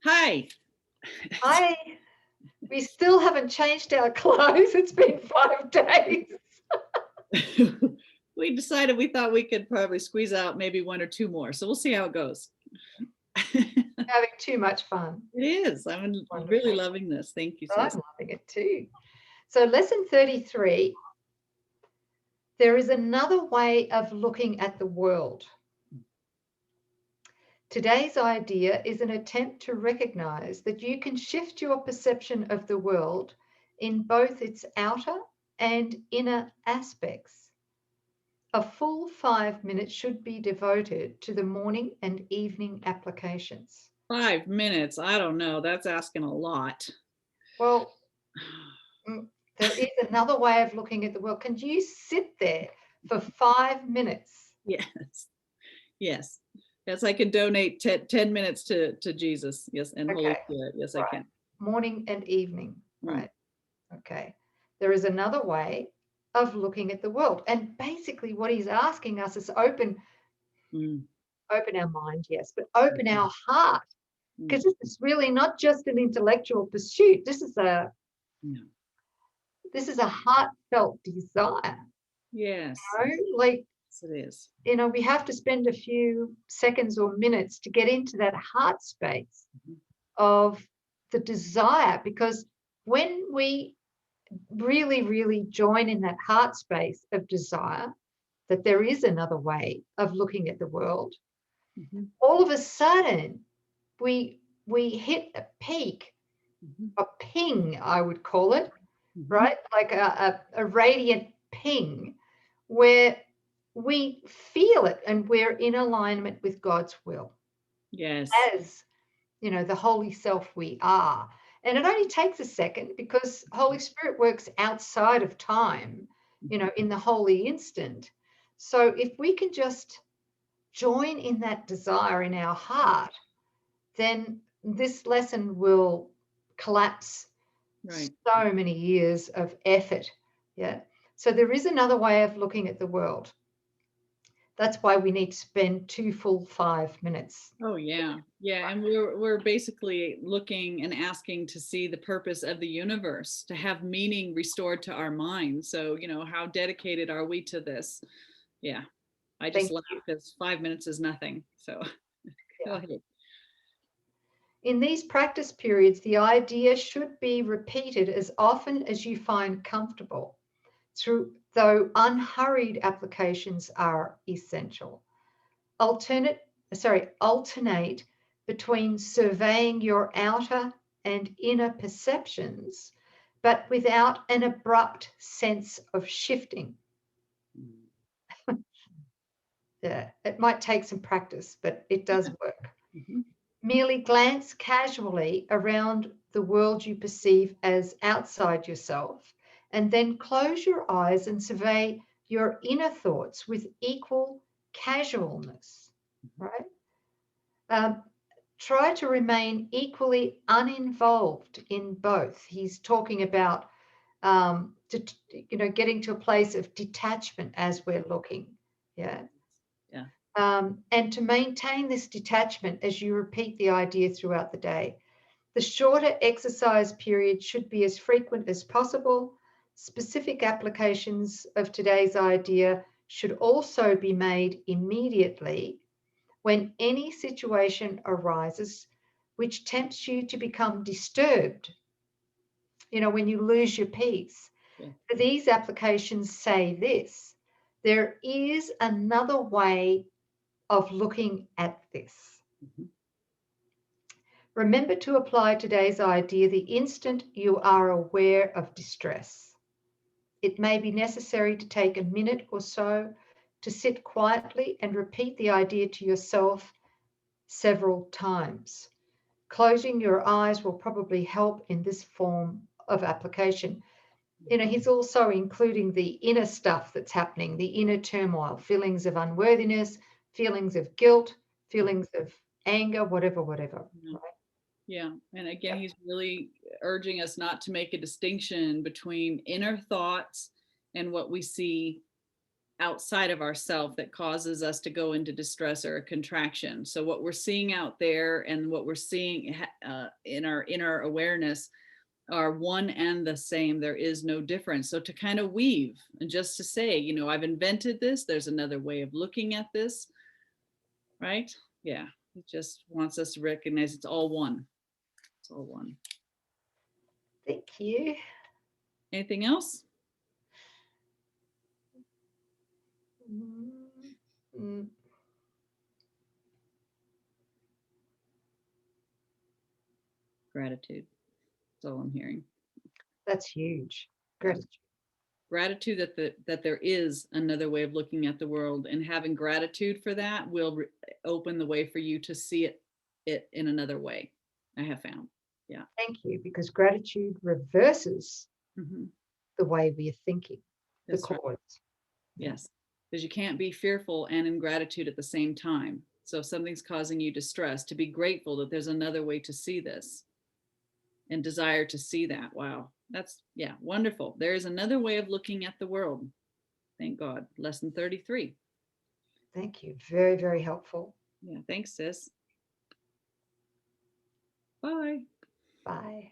Hi. I we still haven't changed our clothes. It's been 5 days. We decided we thought we could probably squeeze out maybe one or two more. So we'll see how it goes. Having too much fun. It is. I'm really Wonderful. loving this. Thank you, I'm sis. loving it too. So lesson 33, there is another way of looking at the world. Today's idea is an attempt to recognize that you can shift your perception of the world in both its outer and inner aspects. A full 5 minutes should be devoted to the morning and evening applications. 5 minutes. I don't know. That's asking a lot. Well, there is another way of looking at the world. Can you sit there for 5 minutes? Yes. Yes. Yes, I can donate 10 minutes to Jesus. Yes. And Holy Okay, Spirit. Yes, I right. can. Morning and evening, Mm. right? Okay. There is another way of looking at the world. And basically what he's asking us is open our mind, yes, but open our heart. Because this is really not just an intellectual pursuit. This is a heartfelt desire. Yes. Like, Yes, it is. we have to spend a few seconds or minutes to get into that heart space of the desire, because when we really, really join in that heart space of desire, that there is another way of looking at the world, all of a sudden we hit a peak, a ping, I would call it, right? Like a radiant ping where we feel it and we're in alignment with God's will. Yes. As, the holy self we are. And it only takes a second because Holy Spirit works outside of time, in the holy instant. So if we can just join in that desire in our heart, then this lesson will collapse Right. so many years of effort. Yeah. So there is another way of looking at the world. That's why we need to spend 2 full 5 minutes. Oh yeah. Yeah, and we're basically looking and asking to see the purpose of the universe, to have meaning restored to our mind. So, how dedicated are we to this? Yeah. I just Thank laugh you. because 5 minutes is nothing. So go Yeah. ahead. In these practice periods, the idea should be repeated as often as you find comfortable, though unhurried applications are essential. Alternate between surveying your outer and inner perceptions, but without an abrupt sense of shifting. Yeah, it might take some practice, but it does work. Merely glance casually around the world you perceive as outside yourself, and then close your eyes and survey your inner thoughts with equal casualness, right? Try to remain equally uninvolved in both. He's talking about, getting to a place of detachment as we're looking. Yeah. Yeah. And to maintain this detachment as you repeat the idea throughout the day. The shorter exercise period should be as frequent as possible. Specific applications of today's idea should also be made immediately when any situation arises which tempts you to become disturbed, when you lose your peace. Yeah. For these applications say this: there is another way of looking at this. Remember to apply today's idea the instant you are aware of distress. It may be necessary to take a minute or so to sit quietly and repeat the idea to yourself several times. Closing your eyes will probably help in this form of application. He's also including the inner stuff that's happening, the inner turmoil, feelings of unworthiness, feelings of guilt, feelings of anger, whatever. Yeah. Right? Yeah. And again, he's really urging us not to make a distinction between inner thoughts and what we see outside of ourself that causes us to go into distress or a contraction. So what we're seeing out there and what we're seeing in our inner awareness are one and the same. There is no difference. So to kind of weave and just to say, you know, I've invented this, there's another way of looking at this, right? Yeah, it just wants us to recognize it's all one. It's all one. Thank you. Anything else? Mm. Gratitude. That's all I'm hearing. That's huge. Gratitude. Gratitude that there is another way of looking at the world, and having gratitude for that will open the way for you to see it in another way. I have found. Yeah. Thank you, because gratitude reverses the way we are thinking. That's the cause. Right. Yes, because you can't be fearful and in gratitude at the same time. So if something's causing you distress, to be grateful that there's another way to see this and desire to see that. Wow, that's, yeah, wonderful. There is another way of looking at the world. Thank God. Lesson 33. Thank you. Very, very helpful. Yeah, thanks, sis. Bye. Bye.